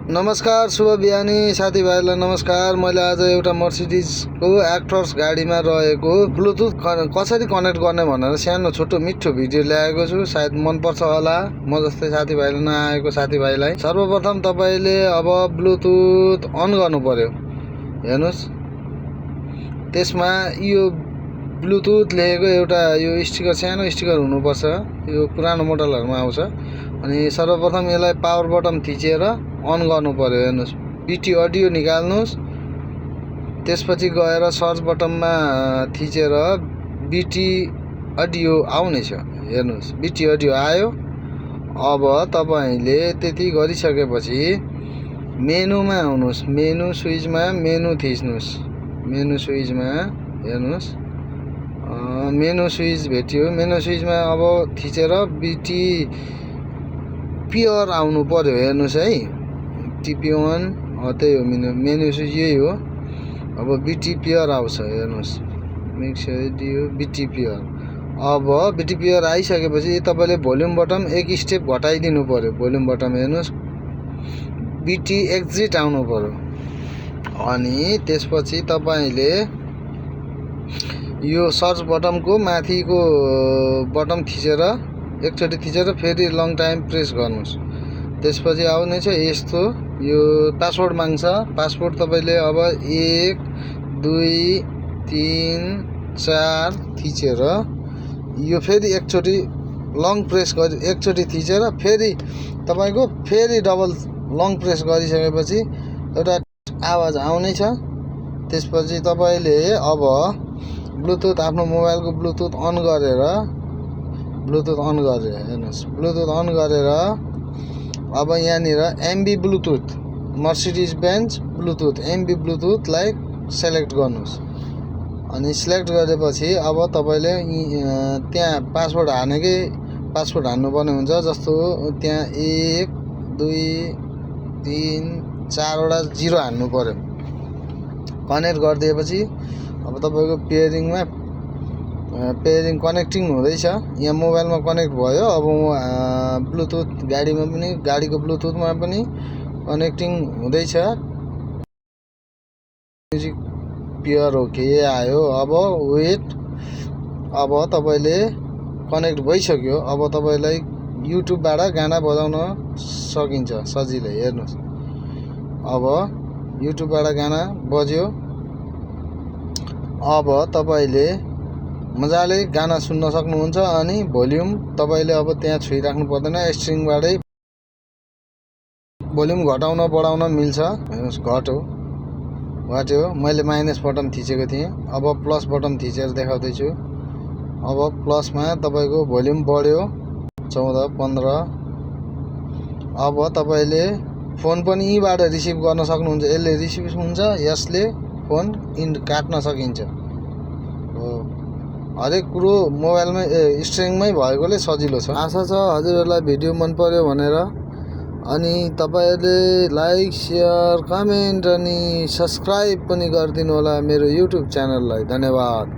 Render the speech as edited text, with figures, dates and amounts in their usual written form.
नमस्कार, शुभ बिहानी साथीभाइहरूलाई नमस्कार। मैले आज एउटा मर्सिडिजको एक्ट्रस गाडीमा रहेको ब्लुटुथ कसरी कनेक्ट गर्ने भनेर सानो छोटो मिठो भिडियो ल्याएको छु। सायद मनपर्छ होला म जस्तै साथीभाइलाई नआएको साथीभाइलाई। सर्वप्रथम तपाईँले अब ब्लुटुथ अन गर्नु पर्यो। हेर्नुहोस्, त्यसमा यो ब्लुटुथ लेखेको एउटा यो स्टिकर, सानो स्टिकर हुनुपर्छ। यो पुरानो मोडलहरूमा आउँछ। अनि सर्वप्रथम यसलाई पावर बटन थिचेर अन गर्नु पर्यो। हेर्नुहोस्, बिटी अडियो निकाल्नुहोस्। त्यसपछि गएर सर्च बटनमा थिचेर बिटी अडियो आउनेछ। हेर्नुहोस्, बिटी अडियो आयो। अब तपाईँले त्यति गरिसकेपछि मेनुमा आउनुहोस्। मेनु स्विचमा मेनु थिच्नुहोस्। मेनु स्विचमा हेर्नुहोस्, मेनु स्विच भेट्यो। मेनु स्विचमा अब थिचेर बिटी प्योर आउनु पर्यो। हेर्नुहोस् है, टिपी1 त्यही हो मेनु स्विच, यही हो। अब बिटी प्योर आउँछ। हेर्नुहोस्, मिक्स दियो बिटी प्योर। अब बिटी प्योर आइसकेपछि तपाईँले भोल्युम बटन एक स्टेप घटाइदिनु पर्यो। भोल्युम बटन हेर्नुहोस्, बिटी एक्जिट आउनु पर्यो। अनि त्यसपछि तपाईँले यो सर्च बटनको माथिको बटन थिचेर एकचोटि थिचेर फेरि लङ टाइम प्रेस गर्नुहोस्। त्यसपछि आउनेछ यस्तो, यो पासवर्ड माग्छ। पासवर्ड तपाईँले अब 1 2 3 4 थिचेर यो फेरि एकचोटि लङ प्रेस गरी एकचोटि थिचेर फेरि तपाईँको फेरि डबल लङ प्रेस गरिसकेपछि एउटा आवाज आउनेछ। त्यसपछि तपाईँले अब ब्लुटुथ आफ्नो मोबाइलको ब्लुटुथ अन गरेर हेर्नुहोस्, ब्लुटुथ अन गरेर अब यहाँनिर MB bluetooth Mercedes Benz bluetooth MB ब्लुटुथलाई सेलेक्ट गर्नुहोस्। अनि सिलेक्ट गरेपछि अब तपाईँले त्यहाँ पासवर्ड हान्नुपर्ने हुन्छ। जस्तो त्यहाँ 1 2 3 4वटा 0 हान्नु पर्यो। कनेक्ट गरिदिएपछि अब तपाईँको पेयरिङ कनेक्टिङ हुँदैछ। यहाँ मोबाइलमा कनेक्ट भयो। अब ब्लुटुथ गाडीमा पनि, गाडीको ब्लुटुथमा पनि कनेक्टिङ हुँदैछ। म्युजिक प्योर ओके आयो। अब वेट, अब तपाईँले कनेक्ट भइसक्यो। अब तपाईँलाई युट्युबबाट गाना बजाउन सकिन्छ सजिलै। हेर्नुहोस्, अब युट्युबबाट गाना बज्यो। अब तपाईँले मजाले गाना सुन्न सक्नुहुन्छ। अनि भोल्युम तपाईँले अब त्यहाँ छुइराख्नु पर्दैन, स्ट्रिङबाटै भोल्युम घटाउन बढाउन मिल्छ। हेर्नुहोस्, घट्यो। मैले माइनस बटन थिचेको थिएँ। अब प्लस बटन थिचेर देखाउँदैछु। अब प्लसमा तपाईँको भोल्युम बढ्यो 14 15। अब तपाईँले फोन पनि यहीँबाट रिसिभ गर्न सक्नुहुन्छ। यसले रिसिभ हुन्छ, यसले फोन काट्न सकिन्छ। हरेक कुरो मोबाइलमै स्ट्रिङमै भएकोले सजिलो छ। आशा छ हजुरहरूलाई भिडियो मन पर्यो भनेर। अनि तपाईँहरूले लाइक, सेयर, कमेन्ट अनि सब्सक्राइब पनि गरिदिनु होला मेरो युट्युब च्यानललाई। धन्यवाद।